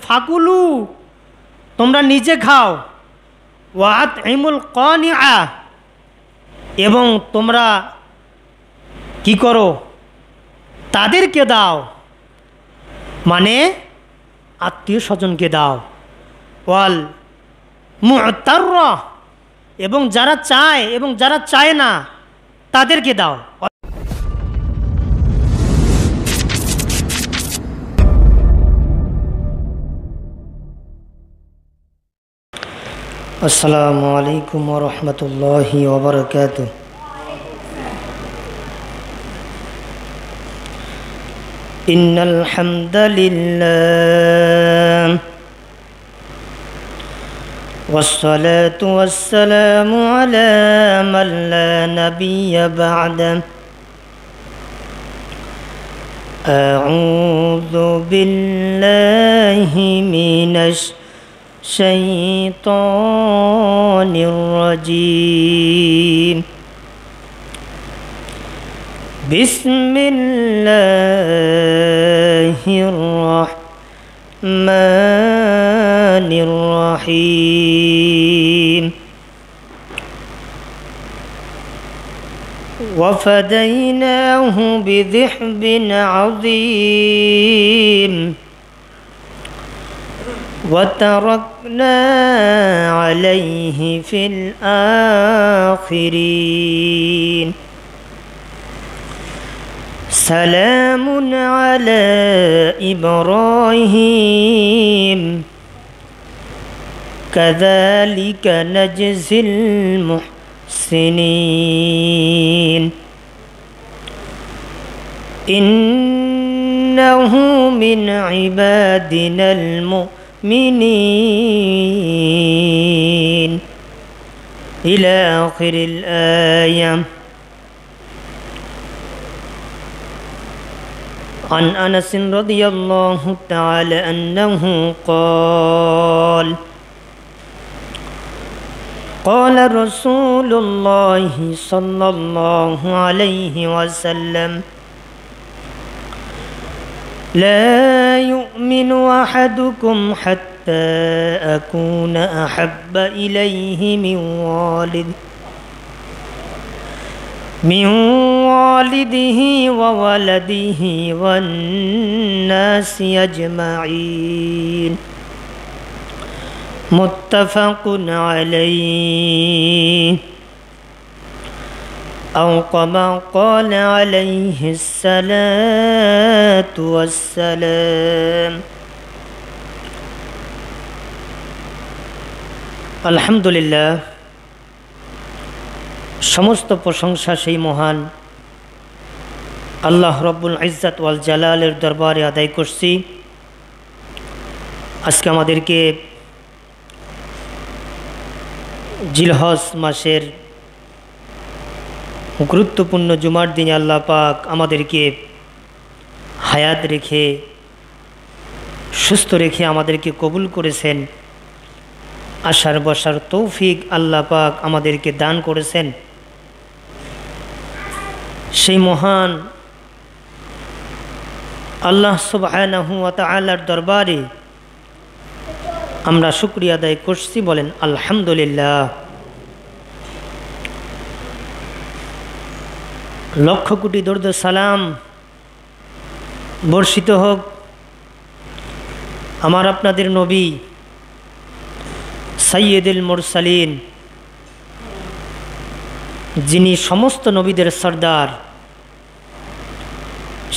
ফাকুলু, তোমরা নিজে খাও, ওয়াতইমুল কানিআ, এবং তোমরা কি করো, তাদেরকে দাও, মানে আত্মীয় স্বজনকে দাও, ওয়াল মুতাররা, এবং যারা চায় এবং যারা চায় না তাদেরকে দাও। আসসালামু আলাইকুম ওয়া রাহমাতুল্লাহি ওয়া বারাকাতুহু। ইন্নাল হামদালিল্লাহ والصلاة والسلام على من لا نبي بعده. أعوذ بالله من الشيطان الرجيم. بسم الله الرحمن الرحيم. وفديناه بذبح عظيم وتركنا عليه في الآخرين. سلام على إبراهيم كذلك نجزي المحسنين. إنه من عبادنا المؤمنين إلى آخر الآية. عن أنس رضي الله تعالى أنه قال قال رسول الله صلى الله عليه وسلم لا يؤمن أحدكم حتى أكون أحب إليه من والده وولده والناس أجمعين. متفق عليه. أو كما قال عليه الصلاة والسلام. الحمد لله, সমস্ত প্রশংসা সেই মহান আল্লাহ রব্বুল ইজ্জত ওয়াল জালালের দরবারে আদায় করছি। আজকে আমাদেরকে জিলহজ মাসের গুরুত্বপূর্ণ জুমার দিনে আল্লাহ পাক আমাদেরকে হায়াত রেখে সুস্থ রেখে আমাদেরকে কবুল করেছেন। আসার বসার তৌফিক আল্লাহ পাক আমাদেরকে দান করেছেন। সেই মহান আল্লাহ সুবহানাহু ওয়া তাআলার দরবারে আমরা শুকরিয়া আদায় করছি, বলেন আলহামদুলিল্লাহ। লক্ষ কোটি দরুদ সালাম বর্ষিত হোক আমার আপনাদের নবী সাইয়্যিদুল মুরসালিন, যিনি সমস্ত নবীদের সর্দার,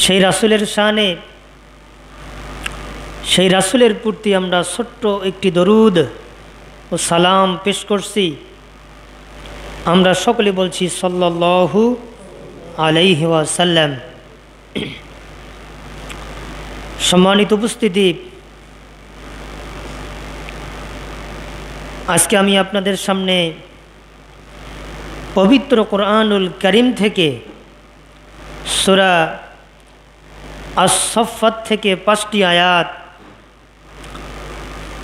সেই রাসূলের শানে, সেই রাসূলের প্রতি আমরা ছোট্ট একটি দরুদ ও সালাম পেশ করছি। আমরা সকলে বলছি সাল্লাল্লাহু আলাইহি ওয়াসাল্লাম। সম্মানিত উপস্থিতি, আজকে আমি আপনাদের সামনে পবিত্র কোরআনুল কারীম থেকে সূরা আস-সাফফাত থেকে 5টি আয়াত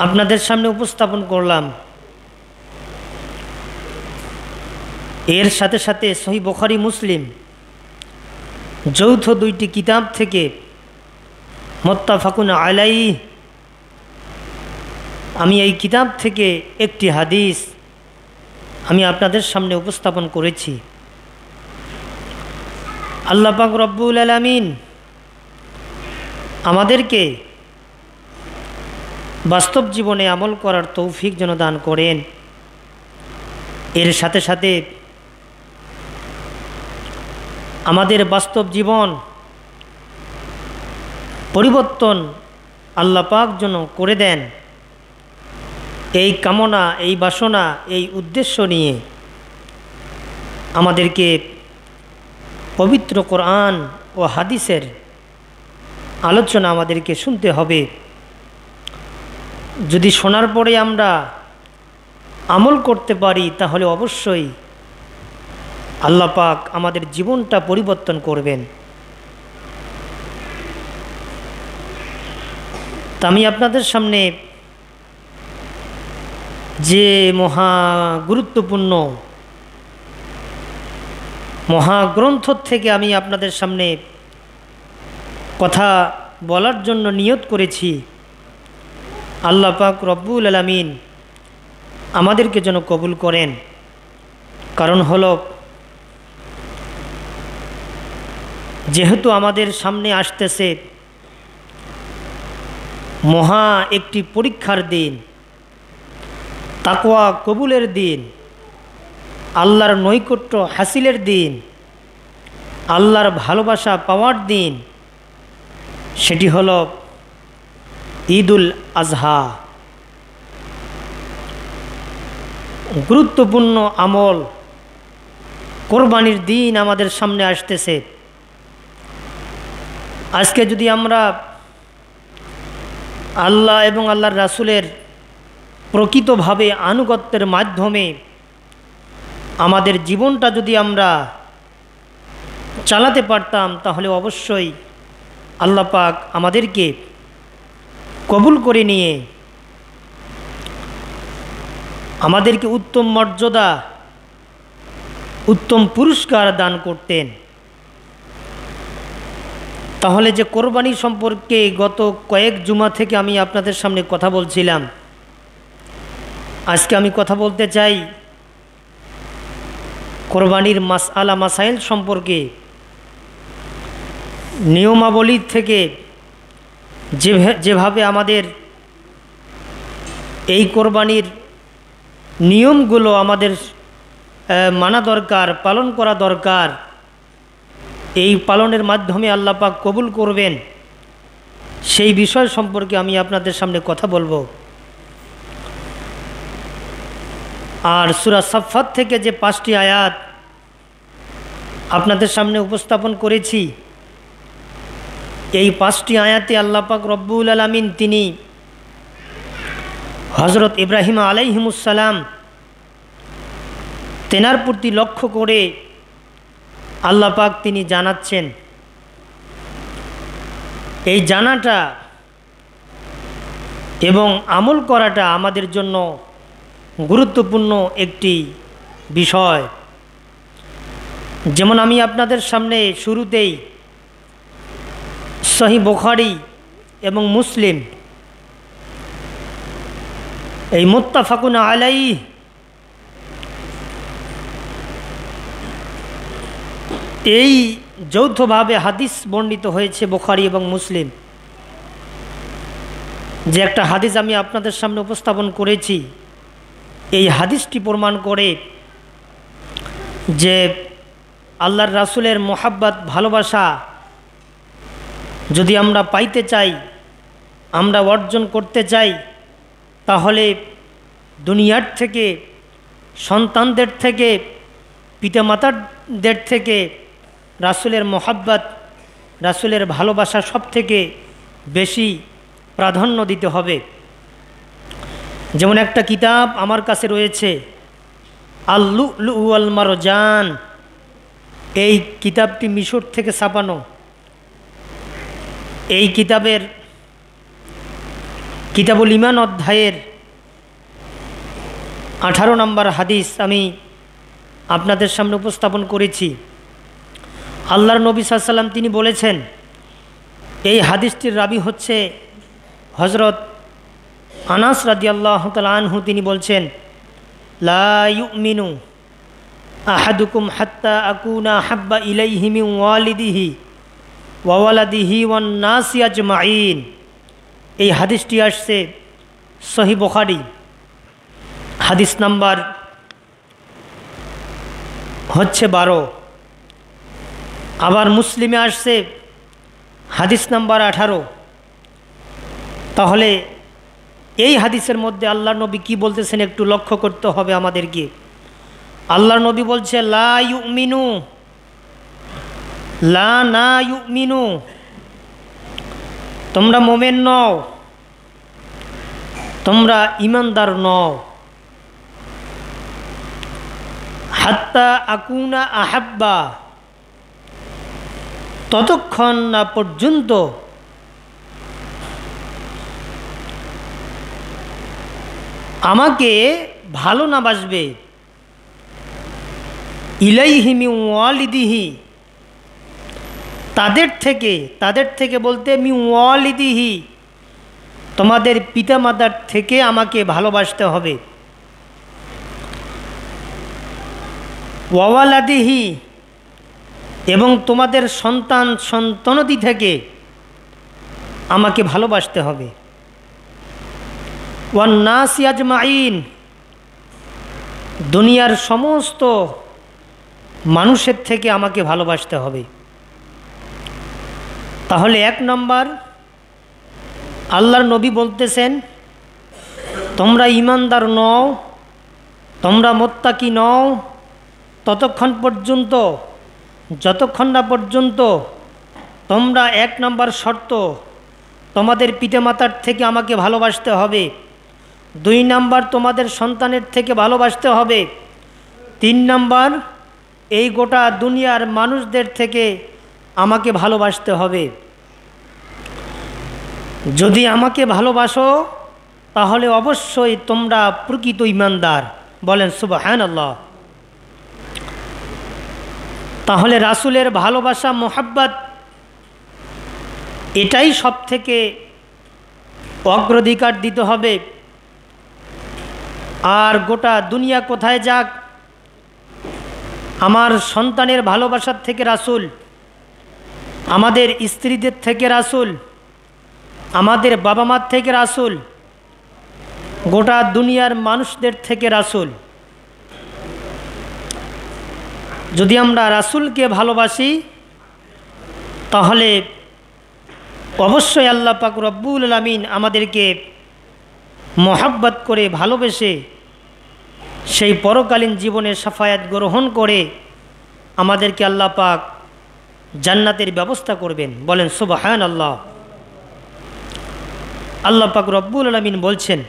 আপনাদের সামনে উপস্থাপন করলাম। এর সাথে সাথে সহিহ বুখারী মুসলিম যৌথ দুইটি কিতাব থেকে মুত্তাফাকুন আলাইহি আমি এই কিতাব থেকে একটি হাদিস আমি আপনাদের সামনে উপস্থাপন করেছি। আল্লাহ পাক রব্বুল আলামিন আমাদেরকে বাস্তব জীবনে আমল করার তৌফিক যেন দান করেন। এর সাথে সাথে আমাদের বাস্তব জীবন পরিবর্তন আল্লাহ পাক যেন করে দেন, এই কামনা, এই বাসনা, এই উদ্দেশ্য নিয়ে আমাদেরকে পবিত্র কোরআন ও হাদিসের আলোচনা আমাদেরকে শুনতে হবে। যদি শোনার পরে আমরা আমল করতে পারি তাহলে অবশ্যই আল্লাহ পাক আমাদের জীবনটা পরিবর্তন করবেন। তা আমি আপনাদের সামনে যে মহা গুরুত্বপূর্ণ মহাগ্রন্থ থেকে আমি আপনাদের সামনে কথা বলার জন্য নিয়ত করেছি, আল্লাহ পাক রব্বুল আলামিন আমাদেরকে যেন কবুল করেন। কারণ হলো, যেহেতু আমাদের সামনে আসতেছে মহা একটি পরীক্ষার দিন, তাকওয়া কবুলের দিন, আল্লাহর নৈকট্য হাসিলের দিন, আল্লাহর ভালোবাসা পাওয়ার দিন, সেটি হলো ঈদুল আজহা। গুরুত্বপূর্ণ আমল কোরবানির দিন আমাদের সামনে আসতেছে। আজকে যদি আমরা আল্লাহ এবং আল্লাহর রাসূলের প্রকৃতভাবে আনুগত্যের মাধ্যমে আমাদের জীবনটা যদি আমরা চালাতে পারতাম তাহলে অবশ্যই আল্লাহ পাক আমাদেরকে কবুল করে নিয়ে আমাদেরকে উত্তম মর্যাদা, উত্তম পুরস্কার দান করতেন। তাহলে যে কোরবানি সম্পর্কে গত কয়েক জুমা থেকে আমি আপনাদের সামনে কথা বলছিলাম, আজকে আমি কথা বলতে চাই কোরবানির মাসআলা মাসাইল সম্পর্কে। নিয়মাবলী থেকে যেভাবে আমাদের এই কোরবানির নিয়মগুলো আমাদের মানা দরকার, পালন করা দরকার, এই পালনের মাধ্যমে আল্লাহ পাক কবুল করবেন, সেই বিষয় সম্পর্কে আমি আপনাদের সামনে কথা বলবো। আর সূরা সাফফাত থেকে যে 5টি আয়াত আপনাদের সামনে উপস্থাপন করেছি, এই 5টি আয়াতে আল্লাহ পাক রব্বুল আলামিন তিনি হযরত ইব্রাহিম আলাইহিমুসসালাম তেনার প্রতি লক্ষ্য করে আল্লাহ পাক তিনি জানাচ্ছেন। এই জানাটা এবং আমল করাটা আমাদের জন্য গুরুত্বপূর্ণ একটি বিষয়। যেমন আমি আপনাদের সামনে শুরুতেই সহিহ বুখারী এবং মুসলিম, এই মুত্তাফাকুন আলাইহি, এই যৌথভাবে হাদিস বর্ণিত হয়েছে বুখারী এবং মুসলিম। যে একটা হাদিস আমি আপনাদের সামনে উপস্থাপন করেছি, এই হাদিসটি প্রমাণ করে যে আল্লাহর রাসূলের মোহাব্বত, ভালোবাসা যদি আমরা পাইতে চাই, আমরা অর্জন করতে চাই, তাহলে দুনিয়ার থেকে, সন্তানদের থেকে, পিতামাতাদের থেকে রাসূলের মোহাব্বত, রাসূলের ভালোবাসা সব থেকে বেশি প্রাধান্য দিতে হবে। যেমন একটা কিতাব আমার কাছে রয়েছে, আল-লু'লু'উ ওয়াল মারজান। এই কিতাবটি মিশর থেকে ছাপানো। এই কিতাবের কিতাবুল ঈমান অধ্যায়ের 18 নম্বর হাদিস আমি আপনাদের সামনে উপস্থাপন করেছি। আল্লাহর নবী সাল্লাল্লাহু আলাইহি ওয়াসাল্লাম তিনি বলেছেন, এই হাদিসটির রাবি হচ্ছে হযরত আনাস রাদিয়াল্লাহু তাআলা আনহু তিনি বলছেন, লা ইউমিনু আহাদুকুম হাত্তা আকুনা হাব্বা ইলাইহি মিন ওয়ালিদিহি ওয়া ওয়ালাদিহি ওয়ান নাসি আজমাইন। এই হাদিসটি আসছে সহিহ বুখারী, হাদিস নাম্বার হচ্ছে 12। আবার মুসলিমে আসছে হাদিস নাম্বার 18। তাহলে এই হাদিসের মধ্যে আল্লাহর নবী কি বলতেছেন একটু লক্ষ্য করতে হবে আমাদেরকে। আল্লাহর নবী বলছে লা ইউমিনু, লা না ইউমিনু, তোমরা মোমেন নও, তোমরা ইমানদার নও। হাত্তা আকুনা আহাব্বা, ততক্ষণ না পর্যন্ত আমাকে ভালো না বাসবে, ইলাইহি মিন ওয়ালিদিহি, তাদের থেকে বলতে মিন ওয়ালিদিহি, তোমাদের পিতামাতার থেকে আমাকে ভালোবাসতে হবে, ওয়ালাদিহি, এবং তোমাদের সন্তান সন্ততি থেকে আমাকে ভালোবাসতে হবে, ওয়ান নাসি আজমাইন, দুনিয়ার সমস্ত মানুষের থেকে আমাকে ভালোবাসতে হবে। তাহলে 1 নম্বর আল্লাহর নবী বলতেছেন তোমরা ইমানদার নও, তোমরা মুত্তাকি নও ততক্ষণ পর্যন্ত যতক্ষণ না পর্যন্ত তোমরা 1 নম্বর শর্ত তোমাদের পিতামাতার থেকে আমাকে ভালোবাসতে হবে, 2 নম্বর তোমাদের সন্তানের থেকে ভালোবাসতে হবে, 3 নম্বর এই গোটা দুনিয়ার মানুষদের থেকে আমাকে ভালোবাসতে হবে। যদি আমাকে ভালোবাসো তাহলে অবশ্যই তোমরা প্রকৃত ঈমানদার। বলেন সুবহানাল্লাহ। তাহলে রাসূলের ভালোবাসা মোহাব্বত এটাই সবথেকে অগ্রাধিকার দিতে হবে। আর গোটা দুনিয়া কোথায় যাক, আমার সন্তানের ভালোবাসার থেকে রাসূল, আমাদের স্ত্রীদের থেকে রাসূল, আমাদের বাবা মার থেকে রাসূল, গোটা দুনিয়ার মানুষদের থেকে রাসূল। যদি আমরা রাসূলকে ভালোবাসি তাহলে অবশ্যই আল্লাহ পাক রব্বুল আলামিন আমাদেরকে মোহাব্বত করে ভালোবেসে সেই পরকালীন জীবনের শাফায়াত গ্রহণ করে আমাদেরকে আল্লাহ পাক জান্নাতের ব্যবস্থা করবেন। বলেন সুবহানাল্লাহ। আল্লাহ পাক রব্বুল আলামিন বলছেন,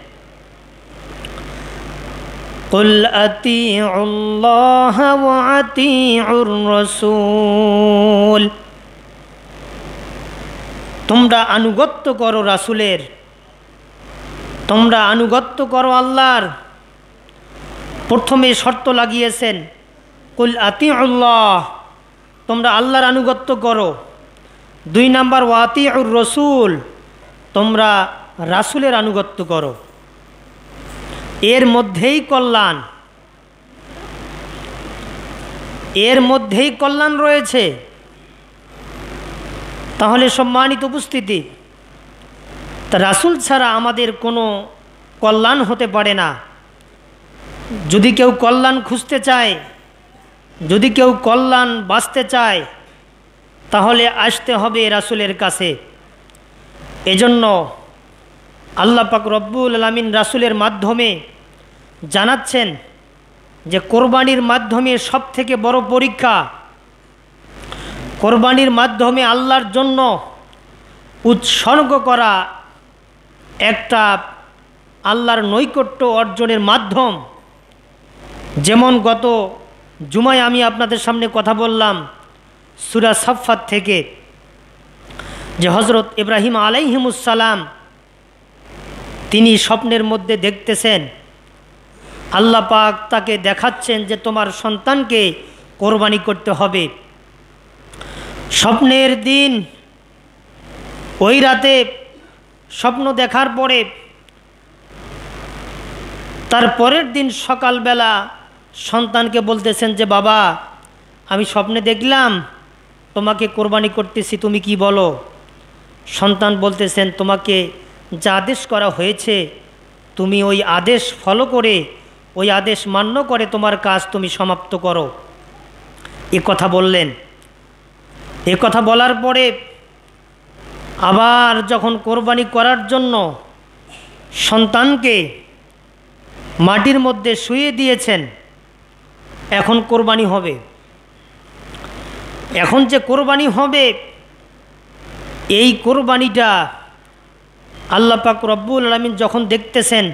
কুল আতিউল্লাহ ওয়া আতিউর রাসূল, তোমরা আনুগত্য করো রাসূলের, তোমরা আনুগত্য করো আল্লাহর। প্রথমে শর্ত লাগিয়েছেন কুল আতিউল্লাহ, তোমরা আল্লাহর আনুগত্য করো। 2 নম্বর ওয়া আতিউর রাসূল, তোমরা রাসূলের আনুগত্য করো। এর মধ্যেই কল্যাণ, এর মধ্যেই কল্যাণ রয়েছে। তাহলে সম্মানিত উপস্থিতি, তা রাসূল ছাড়া আমাদের কোনো কল্যাণ হতে পারে না। যদি কেউ কল্যাণ খুঁজতে চায়, যদি কেউ কল্যাণ বাঁচতে চায় তাহলে আসতে হবে রাসূলের কাছে। এজন্য আল্লাহ পাক রব্বুল আলামিন রাসূলের মাধ্যমে জানাচ্ছেন যে কোরবানির মাধ্যমে সবথেকে বড় পরীক্ষা, কোরবানির মাধ্যমে আল্লাহর জন্য উৎসর্গ করা একটা আল্লাহর নৈকট্য অর্জনের মাধ্যম। যেমন গত জুমায় আমি আপনাদের সামনে কথা বললাম সূরা সাফফাত থেকে, যে হযরত ইব্রাহিম আলাইহিমুসসালাম তিনি স্বপ্নের মধ্যে দেখতেছেন আল্লাহ পাক তাকে দেখাচ্ছেন যে তোমার সন্তানকে কোরবানি করতে হবে। স্বপ্নের দিন ওই রাতে স্বপ্ন দেখার পরে তার পরের দিন সকালবেলা সন্তানকে বলতেছেন যে বাবা, আমি স্বপ্নে দেখলাম তোমাকে কোরবানি করতেছি, তুমি কি বলো? সন্তান বলতেছেন, তোমাকে যা আদেশ করা হয়েছে তুমি ওই আদেশ ফলো করে, ওই আদেশ মান্য করে তোমার কাজ তুমি সমাপ্ত করো। এ কথা বললেন। এ কথা বলার পরে আবার যখন কোরবানি করার জন্য সন্তানকে মাটির মধ্যে শুইয়ে দিয়েছেন, এখন কোরবানি হবে। এখন যে কোরবানি হবে, এই কোরবানিটা আল্লাহ পাক রব্বুল আলামিন যখন দেখতেছেন,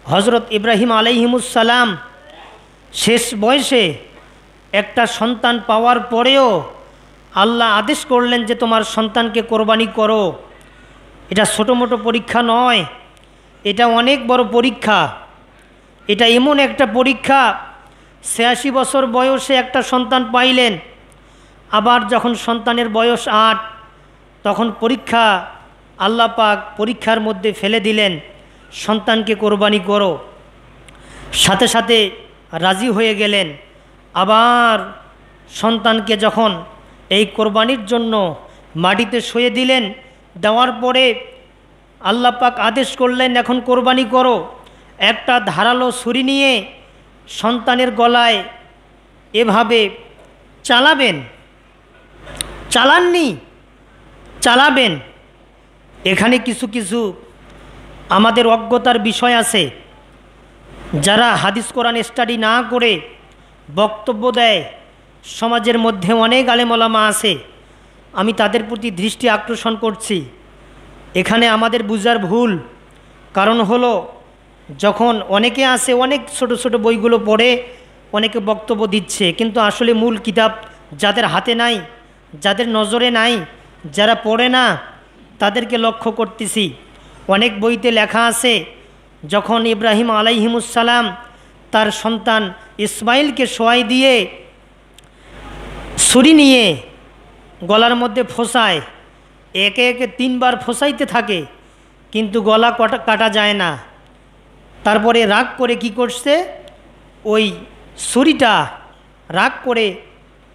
হজরত ইব্রাহিম আলাইহিমুসসালাম শেষ বয়সে একটা সন্তান পাওয়ার পরেও আল্লাহ আদেশ করলেন যে তোমার সন্তানকে কোরবানি করো। এটা ছোটো মোটো পরীক্ষা নয়, এটা অনেক বড় পরীক্ষা। এটা এমন একটা পরীক্ষা, ৮৬ বছর বয়সে একটা সন্তান পাইলেন, আবার যখন সন্তানের বয়স ৮, তখন পরীক্ষা, আল্লাহ পাক পরীক্ষার মধ্যে ফেলে দিলেন, সন্তানকে কোরবানি করো। সাথে সাথে রাজি হয়ে গেলেন। আবার সন্তানকে যখন এই কোরবানির জন্য মাটিতে শুয়ে দিলেন, দেওয়ার পরে আল্লাহ পাক আদেশ করলেন এখন কোরবানি করো। একটা ধারালো ছুরি নিয়ে সন্তানের গলায় এভাবে চালাবেন, চালাননি, চালাবেন। এখানে কিছু কিছু আমাদের অজ্ঞতার বিষয় আছে। যারা হাদিস কোরআন স্টাডি না করে বক্তব্য দেয়, সমাজের মধ্যে অনেক আলেম ওলামা আছে, আমি তাদের প্রতি দৃষ্টি আকর্ষণ করছি। এখানে আমাদের বুঝার ভুল। কারণ হলো, যখন অনেকে আসে অনেক ছোট ছোট বইগুলো পড়ে অনেকে বক্তব্য দিচ্ছে, কিন্তু আসলে মূল কিতাব যাদের হাতে নাই, যাদের নজরে নাই, যারা পড়ে না, তাদেরকে লক্ষ্য করতেছি। অনেক বইতে লেখা আছে, যখন ইব্রাহিম আলাইহিমুসসালাম তার সন্তান ইসমাইলকে শোয়াই দিয়ে ছুরি নিয়ে গলার মধ্যে ফোঁসায়, একে একে 3 বার ফোঁসাইতে থাকে, কিন্তু গলা কাটা যায় না। তারপরে রাগ করে কি করছে, ওই ছুরিটা রাগ করে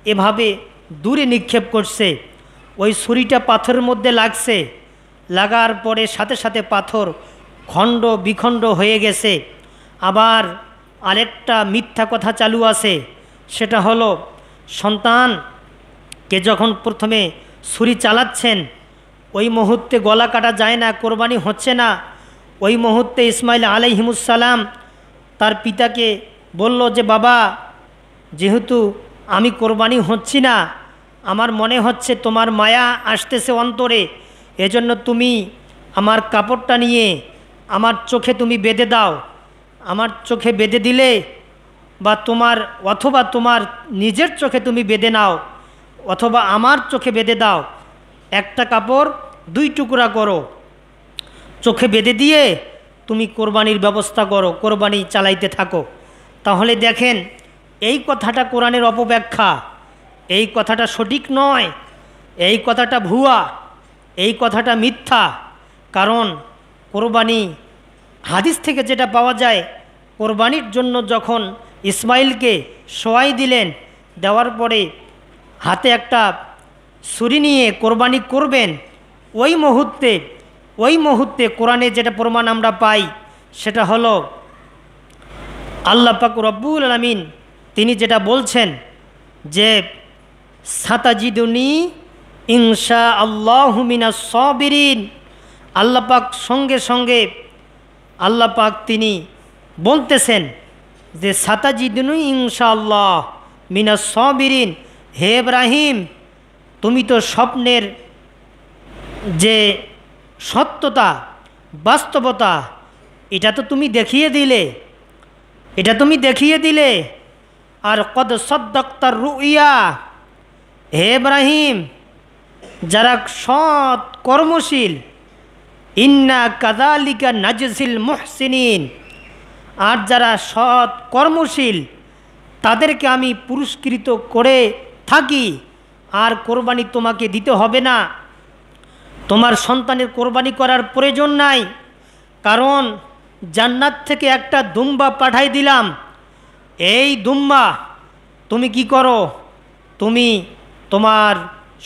এভাবে দূরে নিক্ষেপ করছে। ওই ছুরিটা পাথরের মধ্যে লাগছে, লাগার পরে সাথে সাথে পাথর খণ্ড বিখণ্ড হয়ে গেছে। আবার আরেকটা মিথ্যা কথা চালু আছে, সেটা হলো সন্তানকে যখন প্রথমে ছুরি চালাচ্ছেন, ওই মুহূর্তে গলা কাটা যায় না, কোরবানি হচ্ছে না। ওই মুহূর্তে ইসমাইল আলাইহিমুসসালাম তার পিতাকে বলল যে বাবা, যেহেতু আমি কোরবানি হচ্ছি না, আমার মনে হচ্ছে তোমার মায়া আসতেছে অন্তরে, এজন্য তুমি আমার কাপড়টা নিয়ে আমার চোখে তুমি বেঁধে দাও। আমার চোখে বেঁধে দিলে বা অথবা তোমার নিজের চোখে তুমি বেঁধে নাও, অথবা আমার চোখে বেঁধে দাও। একটা কাপড় 2 টুকরা করো, চোখে বেঁধে দিয়ে তুমি কোরবানির ব্যবস্থা করো, কোরবানি চালাইতে থাকো। তাহলে দেখেন, এই কথাটা কোরআনের অপব্যাখ্যা, এই কথাটা সঠিক নয়, এই কথাটা ভুয়া, এই কথাটা মিথ্যা। কারণ কোরবানি হাদিস থেকে যেটা পাওয়া যায়, কোরবানির জন্য যখন ইসমাইলকে শোয়াই দিলেন, দেওয়ার পরে হাতে একটা ছুরি নিয়ে কোরবানি করবেন, ওই মুহূর্তে কোরআনে যেটা প্রমাণ আমরা পাই, সেটা হলো আল্লাহ পাক রব্বুল আলামিন তিনি যেটা বলছেন যে সাতাজিদুনি ইনশা আল্লাহু মিনাস সাবিরিন। আল্লাহ পাক সঙ্গে সঙ্গে আল্লাহ পাক তিনি বলতেছেন যে সাতাজিদুনি ইনশাআল্লাহ মিনাস সাবিরিন। হে ইব্রাহিম, তুমি তো স্বপ্নের যে সত্যতা, বাস্তবতা, এটা তো তুমি দেখিয়ে দিলে, আর কদ সদ্দাক্তার রুইয়া। হে ইব্রাহিম, যারা সৎ কর্মশীল, ইন্না কাযালিকা নাজজিল মুহসিনিন, আর যারা সৎ কর্মশীল তাদেরকে আমি পুরস্কৃত করে থাকি। আর কোরবানি তোমাকে দিতে হবে না, তোমার সন্তানের কোরবানি করার প্রয়োজন নাই। কারণ জান্নাত থেকে একটা দুম্বা পাঠাই দিলাম, এই দুম্বা তুমি কি করো, তুমি তোমার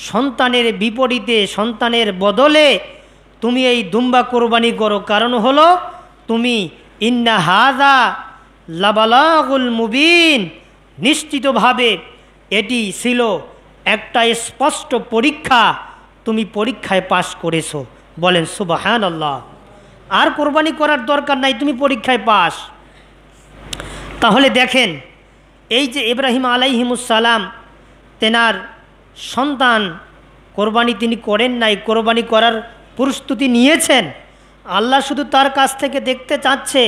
সন্তানের বিপরীতে, সন্তানের বদলে তুমি এই দুম্বা কোরবানি করো। কারণ হলো তুমি ইন্না হাযা লাবালাগুল মুবিন, নিশ্চিতভাবে এটি ছিল একটা স্পষ্ট পরীক্ষা, তুমি পরীক্ষায় পাশ করেছো। বলেন সুবহানাল্লাহ। আর কোরবানি করার দরকার নাই, তুমি পরীক্ষায় পাস। তাহলে দেখেন, এই যে ইব্রাহিম আলাইহিমুসসালাম, তেনার সন্তান কোরবানি তিনি করেন নাই, কোরবানি করার প্রস্তুতি নিয়েছেন। আল্লাহ শুধু তার কাছ থেকে দেখতে চাচ্ছে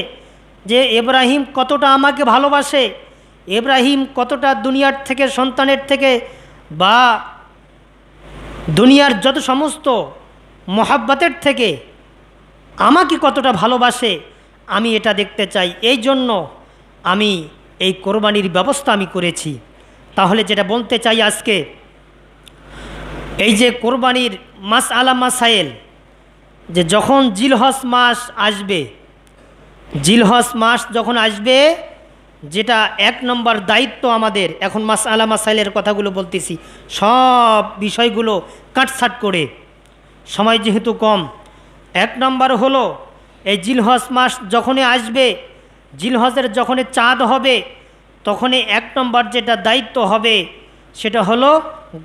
যে ইব্রাহিম কতটা আমাকে ভালোবাসে, ইব্রাহিম কতটা দুনিয়ার থেকে, সন্তানের থেকে বা দুনিয়ার যত সমস্ত মহাব্বতের থেকে আমাকে কতটা ভালোবাসে, আমি এটা দেখতে চাই। এই জন্য আমি এই কোরবানির ব্যবস্থা আমি করেছি। তাহলে যেটা বলতে চাই আজকে, এই যে কোরবানির মাসআলা মাসাইল, যে যখন জিলহজ মাস আসবে, জিলহজ মাস যখন আসবে, যেটা 1 নম্বর দায়িত্ব আমাদের, এখন মাসআলা মাসাইলের কথাগুলো বলতেছি, সব বিষয়গুলো কাটছাট করে, সময় যেহেতু কম। 1 নম্বর হলো এই জিলহজ মাস যখনই আসবে, জিলহজের যখনই চাঁদ হবে, তখনই 1 নম্বর যেটা দায়িত্ব হবে সেটা হলো,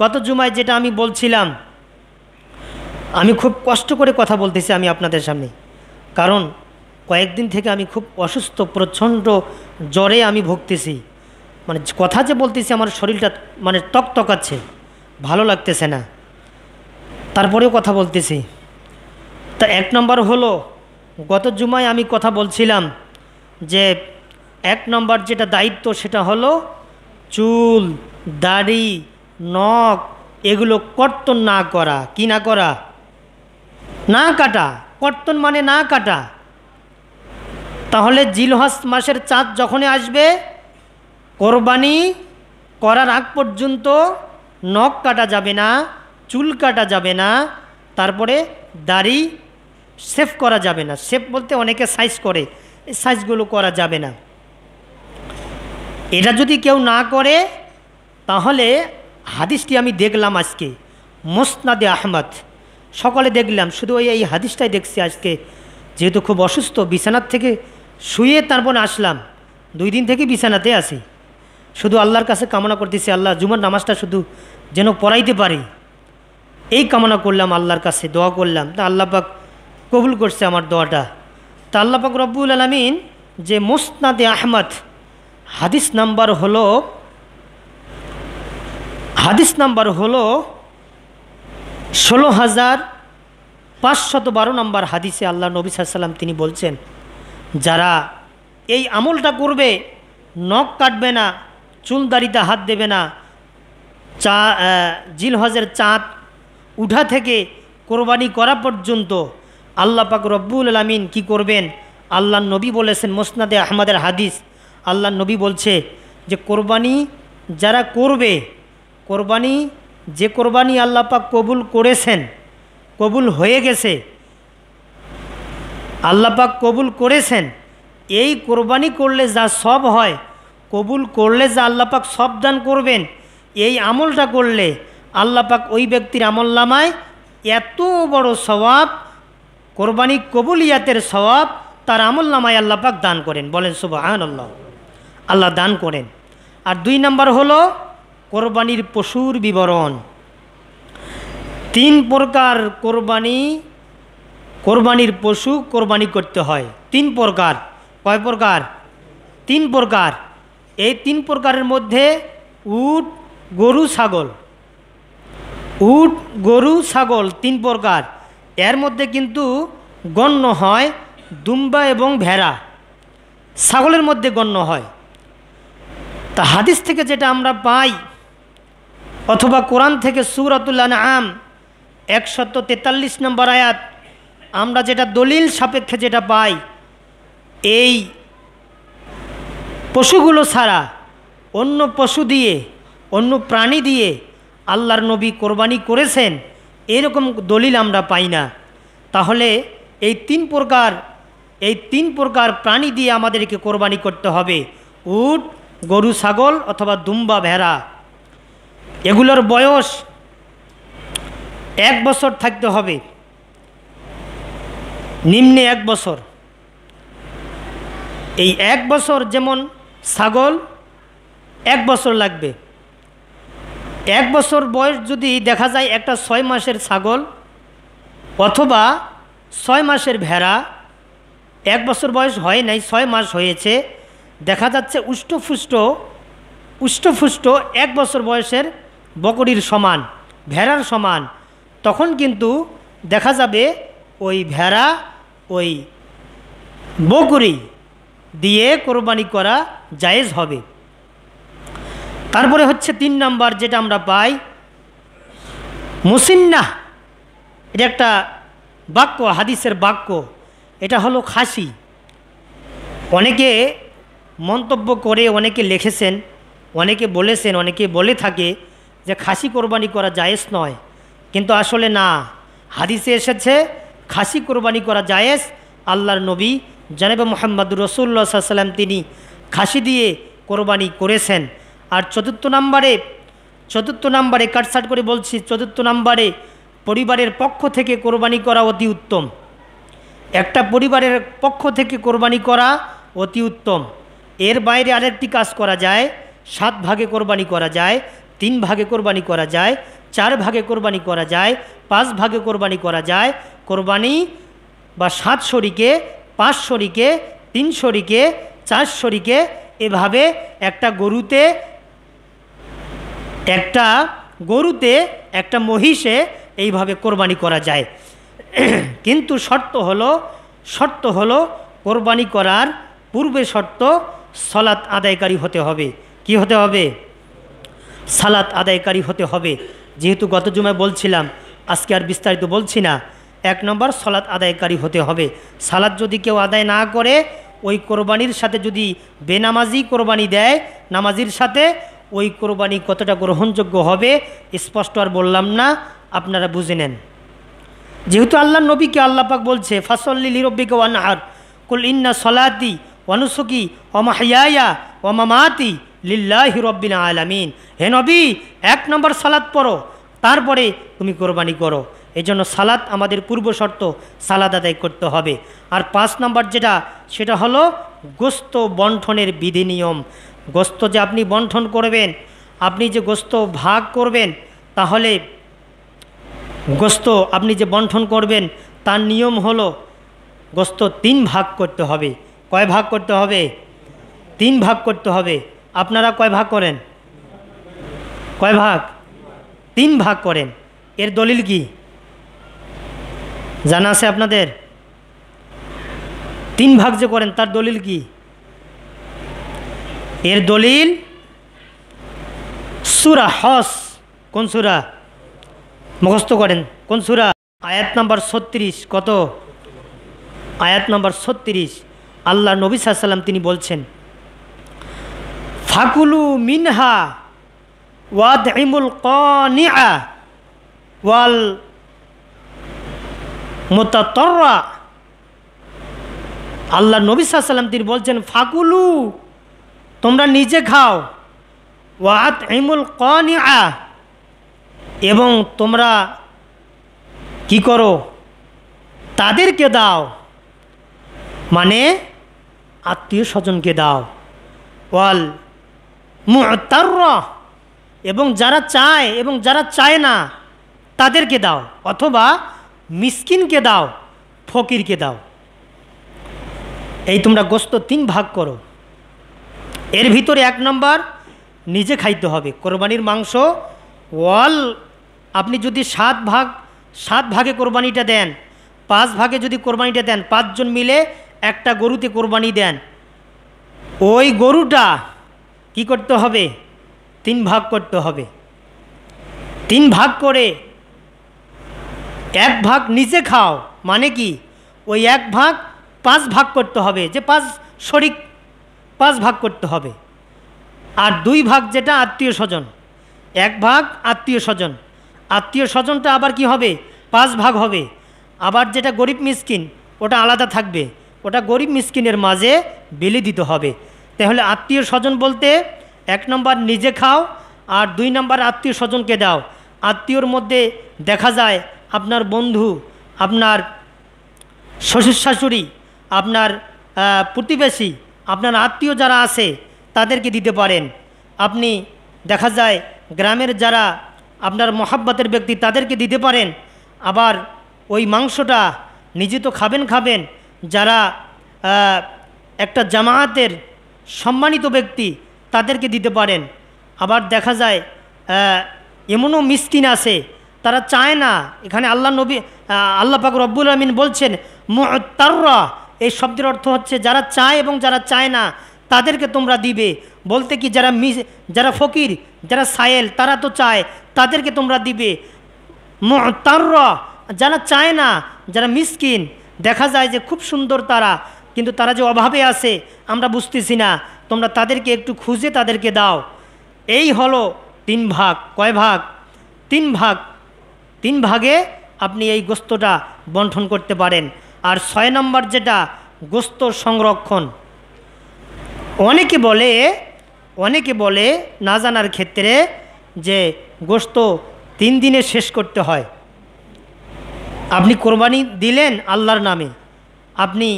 গত জুমায় যেটা আমি বলছিলাম, আমি খুব কষ্ট করে কথা বলতেছি আমি আপনাদের সামনে, কারণ কয়েকদিন থেকে আমি খুব অসুস্থ, প্রচণ্ড জ্বরে আমি ভুগতেছি। মানে কথা যে বলতেছি আমার শরীরটা মানে তকতকাচ্ছে, ভালো লাগতেছে না, তারপরেও কথা বলতেছি। তা 1 নম্বর হলো, গত জুমায় আমি কথা বলছিলাম যে 1 নম্বর যেটা দায়িত্ব সেটা হলো চুল, দাড়ি, নখ এগুলো কর্তন না করা। কি না করা? না কাটা। কর্তন মানে না কাটা। তাহলে জিলহজ মাসের চাঁদ যখনই আসবে, কোরবানি করার আগ পর্যন্ত নখ কাটা যাবে না, চুল কাটা যাবে না, তারপরে দাড়ি শেভ করা যাবে না। শেভ বলতে অনেকে সাইজ করে, এই সাইজগুলো করা যাবে না। এটা যদি কেউ না করে, তাহলে হাদিসটি আমি দেখলাম আজকে মুসনাদে আহমদ, সকালে দেখলাম, শুধু এই হাদিসটাই দেখছি আজকে, যেহেতু খুব অসুস্থ, বিছানার থেকে শুয়ে তারপর আসলাম, 2 দিন থেকে বিছানাতে আছি। শুধু আল্লাহর কাছে কামনা করতেছি, আল্লাহ জুমার নামাজটা শুধু যেন পড়াইতে পারি, এই কামনা করলাম, আল্লাহর কাছে দোয়া করলাম। তা আল্লাহ পাক কবুল করছে আমার দোয়াটা। তা আল্লাহ পাক রব্বুল আলামিন যে মুসনাদে আহমদ হাদিস নাম্বার হলো 16,512 নম্বর হাদিসে আল্লাহ নবী সাল্লাল্লাহু আলাইহি ওয়াসাল্লাম তিনি বলছেন, যারা এই আমলটা করবে, নখ কাটবে না, চুল দাড়িতে হাত দেবে না, জিলহজের চাঁদ উঠা থেকে কোরবানি করা পর্যন্ত আল্লাহ পাক রব্বুল আলামিন কি করবেন, আল্লাহ নবী বলেছেন, মুসনাদে আহমদের হাদিস, আল্লাহ নবী বলছে যে কোরবানি যারা করবে, কোরবানি যে কোরবানি আল্লাহ পাক কবুল করেছেন, কবুল হয়ে গেছে, আল্লাহ পাক কবুল করেছেন, এই কোরবানি করলে যা সব হয়, কবুল করলে যা আল্লাহ পাক সব দান করবেন, এই আমলটা করলে আল্লাহ পাক ওই ব্যক্তির আমলনামায় এত বড় সওয়াব, কোরবানি কবুলিয়াতের সওয়াব তার আমলনামায় আল্লাহ পাক দান করেন। বলেন সুবহানাল্লাহ। আল্লাহ দান করেন। আর 2 নম্বর হলো কোরবানির পশুর বিবরণ। 3 প্রকার কোরবানির পশু কোরবানি করতে হয়। 3 প্রকার। কয় প্রকার? 3 প্রকার। এই 3 প্রকারের মধ্যে উট, গরু, ছাগল। উট, গরু, ছাগল 3 প্রকার। এর মধ্যে কিন্তু গণ্য হয় দুম্বা এবং ভেড়া, ছাগলের মধ্যে গণ্য হয়। তা হাদিস থেকে যেটা আমরা পাই, অথবা কোরআন থেকে সূরাতুল আনআম 143 নম্বর আয়াত, আমরা যেটা দলিল সাপেক্ষে যেটা পাই, এই পশুগুলো ছাড়া অন্য পশু দিয়ে, অন্য প্রাণী দিয়ে আল্লাহর নবী কোরবানি করেছেন, এরকম দলিল আমরা পাই না। তাহলে এই 3 প্রকার, এই 3 প্রকার প্রাণী দিয়ে আমাদেরকে কোরবানি করতে হবে। উট, গরু, ছাগল অথবা দুম্বা, ভেড়া। এগুলোর বয়স 1 বছর থাকতে হবে, নিম্নে 1 বছর। এই 1 বছর, যেমন ছাগল 1 বছর লাগবে। 1 বছর বয়স যদি দেখা যায় একটা 6 মাসের ছাগল অথবা 6 মাসের ভেড়া, 1 বছর বয়স হয় নাই, 6 মাস হয়েছে, দেখা যাচ্ছে উষ্টফুষ্ট 1 বছর বয়সের বকরির সমান, ভেড়ার সমান, তখন কিন্তু দেখা যাবে ওই ভেড়া, ওই বকরি দিয়ে কোরবানি করা জায়েজ হবে। তারপরে হচ্ছে 3 নাম্বার যেটা আমরা পাই, মুসিন্নাহ। এটা একটা বাক্য, হাদিসের বাক্য। এটা হলো খাসি। অনেকে মন্তব্য করে, অনেকে লিখেছেন, অনেকে বলেছেন, অনেকে বলে থাকে যে খাসি কোরবানি করা জায়েজ নয়, কিন্তু আসলে না, হাদিসে এসেছে খাসি কোরবানি করা জায়েজ। আল্লাহর নবী জনাবে মুহাম্মদুর রাসূলুল্লাহ সাল্লাল্লাহু আলাইহি ওয়াসাল্লাম তিনি খাসি দিয়ে কোরবানি করেছেন। আর চতুর্থ নাম্বারে কাটসাট করে বলছি, চতুর্থ নাম্বারে পরিবারের পক্ষ থেকে কোরবানি করা অতি উত্তম। একটা পরিবারের পক্ষ থেকে কোরবানি করা অতি উত্তম। এর বাইরে আরেকটি কাজ করা যায়, 7 ভাগে কোরবানি করা যায়, 3 ভাগে কোরবানি করা যায়, 4 ভাগে কোরবানি করা যায়, 5 ভাগে কোরবানি করা যায়। কোরবানি বা 7 শরিকে, 5 শরিকে, 3 শরিকে, 4 শরিকে, এভাবে একটা গরুতে, একটা মহিষে এইভাবে কোরবানি করা যায়। কিন্তু শর্ত হলো কোরবানি করার পূর্বে শর্ত সালাত আদায়কারী হতে হবে। কি হতে হবে? সালাত আদায়কারী হতে হবে। যেহেতু গত জুমায় বলছিলাম, আজকে আর বিস্তারিত বলছি না। 1 নম্বর সালাত আদায়কারী হতে হবে। সালাত যদি কেউ আদায় না করে, ওই কোরবানির সাথে যদি বেনামাজি কোরবানি দেয় নামাজির সাথে, ওই কোরবানি কতটা গ্রহণযোগ্য হবে স্পষ্ট আর বললাম না, আপনারা বুঝে নেন। যেহেতু আল্লাহর নবীকে আল্লাহ পাক বলছে, ফাসল্লি লিরাব্বিকা ওয়ানহার, কুল ইন্না সলাতি ওয়া নুসুকি ওয়া মাহইয়ায়া ওয়া মামাতি লিল্লাহি রাব্বিল আলামিন। হে নবী, 1 নম্বর সালাত পড়ো, তারপরে তুমি কোরবানি করো। এজন্য সালাত আমাদের পূর্ব শর্ত, সালাত আদায় করতে হবে। আর 5 নম্বর যেটা, সেটা হলো গোস্ত বন্টনের বিধি নিয়ম। গোস্ত যে আপনি বন্টন করবেন, আপনি যে গোস্ত ভাগ করবেন, তাহলে গোস্ত আপনি যে বন্টন করবেন তার নিয়ম হলো গোস্ত 3 ভাগ করতে হবে। কয় ভাগ করতে হবে? 3 ভাগ করতে হবে। আপনারা কয় ভাগ করেন? কয় ভাগ? 3 ভাগ করেন। এর দলিল কি জানা আছে আপনাদের? 3 ভাগ যে করেন তার দলিল কি? এর দলিল সূরা হজ। কোন সূরা? মুখস্থ করেন। কোন সূরা? আয়াত নাম্বার 36। কত? আয়াত নাম্বার 36। আল্লাহ নবী সাল্লাল্লাহু আলাইহি ওয়াসাল্লাম তিনি বলছেন, ফাকুলু মিনহা ওয়াদইমুল কানিআ ওয়াল মুতাতাররা। আল্লাহ নবী সাল্লাল্লাহু আলাইহি ওয়াসাল্লাম তিনি বলছেন, ফাকুলু, তোমরা নিজে খাও, ওয়াদইমুল কানিআ, এবং তোমরা কি করো? তাদেরকে দাও, মানে আত্মীয় স্বজনকে দাও। ওয়াল মুতাররা, এবং যারা চায় এবং যারা চায় না তাদেরকে দাও, অথবা মিসকিনকে দাও, ফকিরকে দাও। এই তোমরা গোস্ত 3 ভাগ করো। এর ভিতরে 1 নম্বর নিজে খাইতে হবে। কোরবানির মাংস আপনি যদি 7 ভাগে কোরবানিটা দেন, 5 ভাগে যদি কোরবানিটা দেন, 5 জন মিলে একটা গরুতে কোরবানি দেন, ওই গরুটা কি করতে হবে? 3 ভাগ করতে হবে। 3 ভাগ করে 1 ভাগ নিজে খাও, মানে কি ওই 1 ভাগ 5 ভাগ করতে হবে, যে 5 শরিক 5 ভাগ করতে হবে। আর 2 ভাগ যেটা আত্মীয় স্বজন, 1 ভাগ আত্মীয় স্বজন, আত্মীয় স্বজনটা আবার কি হবে? 5 ভাগ হবে। আবার যেটা গরিব মিসকিন ওটা আলাদা থাকবে। ওটা গরিব মিসকিনের মাঝে বিলি দিতে হবে। তাহলে আত্মীয় স্বজন বলতে 1 নম্বর নিজে খাও, আর 2 নম্বর আত্মীয় স্বজনকে দাও। আত্মীয়র মধ্যে দেখা যায় আপনার বন্ধু, আপনার শ্বশুর শাশুড়ি, আপনার প্রতিবেশী, আপনার আত্মীয় যারা আছে তাদেরকে দিতে পারেন। আপনি দেখা যায় গ্রামের যারা আপনার মহাব্বতের ব্যক্তি তাদেরকে দিতে পারেন। আবার ওই মাংসটা নিজে তো খাবেন, যারা একটা জামায়াতের সম্মানিত ব্যক্তি তাদেরকে দিতে পারেন। আবার দেখা যায় এমনও মিসকিন আছে তারা চায় না, এখানে আল্লাহ পাক রব্বুল আমিন বলছেন মুতাররা, এই শব্দের অর্থ হচ্ছে যারা চায় এবং যারা চায় না তাদেরকে তোমরা দিবে। বলতে কি যারা ফকির, যারা সায়েল তারা তো চায়, তাদেরকে তোমরা দিবে। মুতাররা যারা চায় না, যারা মিসকিন, দেখা যায় যে খুব সুন্দর তারা, কিন্তু তারা যে অভাবে আছে আমরা বুঝতেছি না, তোমরা তাদেরকে একটু খুঁজে তাদেরকে দাও। এই হলো 3 ভাগ। কয় ভাগ? 3 ভাগ। 3 ভাগে আপনি এই গোস্তটা বন্টন করতে পারেন। আর 6 নম্বর যেটা গোস্ত সংরক্ষণ, অনেকে বলে না জানার ক্ষেত্রে যে গোস্ত 3 দিনে শেষ করতে হয়। আপনি কোরবানি দিলেন আল্লাহর নামে, আপনি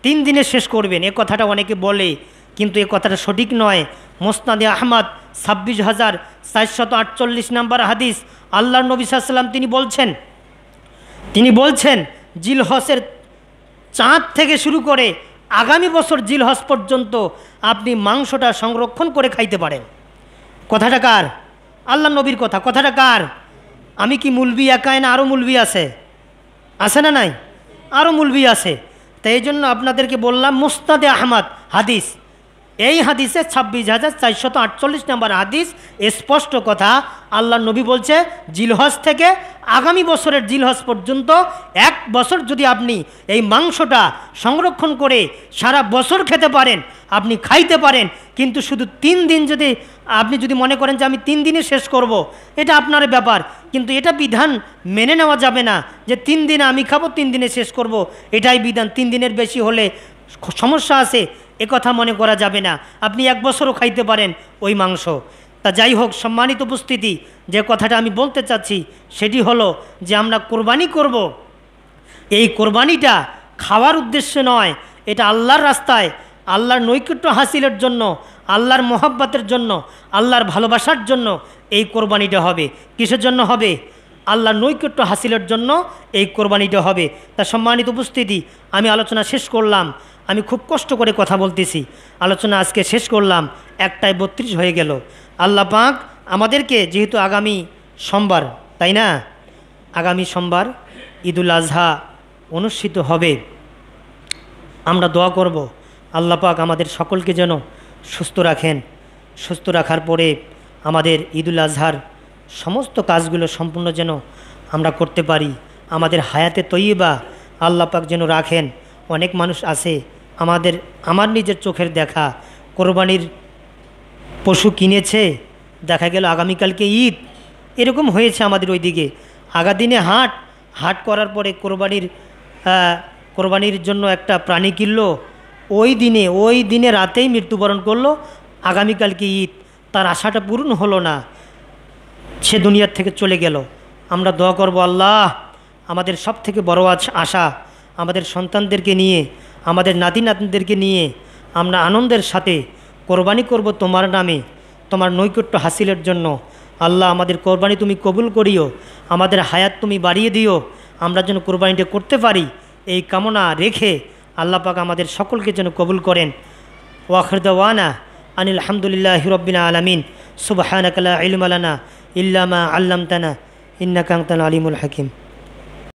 3 দিনে শেষ করবেন, এ কথাটা অনেকে বলে, কিন্তু এ কথাটা সঠিক নয়। মুসনাদে আহমদ 26,448 নম্বর হাদিস, আল্লাহর নবী সাল্লাল্লাহু আলাইহি ওয়াসাল্লাম তিনি বলছেন জিলহজের চাঁদ থেকে শুরু করে আগামী বছর জিলহজ পর্যন্ত আপনি মাংসটা সংরক্ষণ করে খাইতে পারেন। কথাটা কার? আল্লাহর নবীর কথা। কথাটা কার? আমি কি মুলবি একাই না আরও মুলবি আছে না নাই? আরও মুলবি আছে। তাই এই জন্য আপনাদেরকে বললাম মুসনাদে আহমদ হাদিস, এই হাদিসে 26,448 নম্বর হাদিস, স্পষ্ট কথা। আল্লাহর নবী বলছে জিলহজ থেকে আগামী বছরের জিলহজ পর্যন্ত 1 বছর যদি আপনি এই মাংসটা সংরক্ষণ করে সারা বছর খেতে পারেন, আপনি খাইতে পারেন। কিন্তু শুধু 3 দিন আপনি যদি মনে করেন যে আমি 3 দিনে শেষ করব, এটা আপনার ব্যাপার, কিন্তু এটা বিধান মেনে নেওয়া যাবে না যে 3 দিনে আমি খাবো, 3 দিনে শেষ করব, এটাই বিধান। 3 দিনের বেশি হলে সমস্যা আছে, এ কথা মনে করা যাবে না। আপনি 1 বছরও খাইতে পারেন ওই মাংস। তা যাই হোক, সম্মানিত উপস্থিতি, যে কথাটা আমি বলতে চাচ্ছি সেটি হলো যে আমরা কোরবানি করব, এই কোরবানিটা খাওয়ার উদ্দেশ্যে নয়, এটা আল্লাহর রাস্তায়, আল্লাহর নৈকট্য হাসিলের জন্য, আল্লাহর মহব্বতের জন্য, আল্লাহর ভালোবাসার জন্য এই কোরবানিটা হবে। কিসের জন্য হবে? আল্লাহর নৈকট্য হাসিলের জন্য এই কোরবানিটা হবে। তা সম্মানিত উপস্থিতি, আমি আলোচনা শেষ করলাম। আমি খুব কষ্ট করে কথা বলতেছি, আলোচনা আজকে শেষ করলাম, 1টায় 32 হয়ে গেল। আল্লাহ পাক আমাদেরকে, যেহেতু আগামী সোমবার, তাই না, আগামী সোমবার ঈদুল আজহা অনুষ্ঠিত হবে, আমরা দোয়া করব আল্লাহ পাক আমাদের সকলকে যেন সুস্থ রাখেন। সুস্থ রাখার পরে আমাদের ঈদুল আজহার সমস্ত কাজগুলো সম্পূর্ণ যেন আমরা করতে পারি। আমাদের হায়াতে তৈয়বা আল্লাহ পাক যেন রাখেন। অনেক মানুষ আছে, আমার নিজের চোখের দেখা, কোরবানির পশু কিনেছে, দেখা গেল আগামীকালকে ঈদ, এরকম হয়েছে আমাদের ওই দিকে। আগা দিনে হাট করার পরে কোরবানির জন্য একটা প্রাণী কিনলো, ওই দিনে রাতেই মৃত্যুবরণ করলো, আগামীকালকে ঈদ, তার আশাটা পূরণ হলো না, সে দুনিয়ার থেকে চলে গেল। আমরা দোয়া করব আল্লাহ আমাদের সব থেকে বড় আশা, আমাদের সন্তানদেরকে নিয়ে, আমাদের নাতি নাতনিদেরকে নিয়ে আমরা আনন্দের সাথে কোরবানি করব তোমার নামে, তোমার নৈকট্য হাসিলের জন্য। আল্লাহ আমাদের কোরবানি তুমি কবুল করিও, আমাদের হায়াত তুমি বাড়িয়ে দিও, আমরা যেন কোরবানিটা করতে পারি, এই কামনা রেখে আল্লাহ পাক আমাদের সকলকে যেন কবুল করেন। ওয়াখির দাওয়ানা আনিল হামদুলিল্লাহি রাব্বিল আলামিন। সুবহানাকা লা ইলমা লানা ইল্লা মা আল্লামতানা ইন্নাকা আনতাল আলিমুল হাকিম।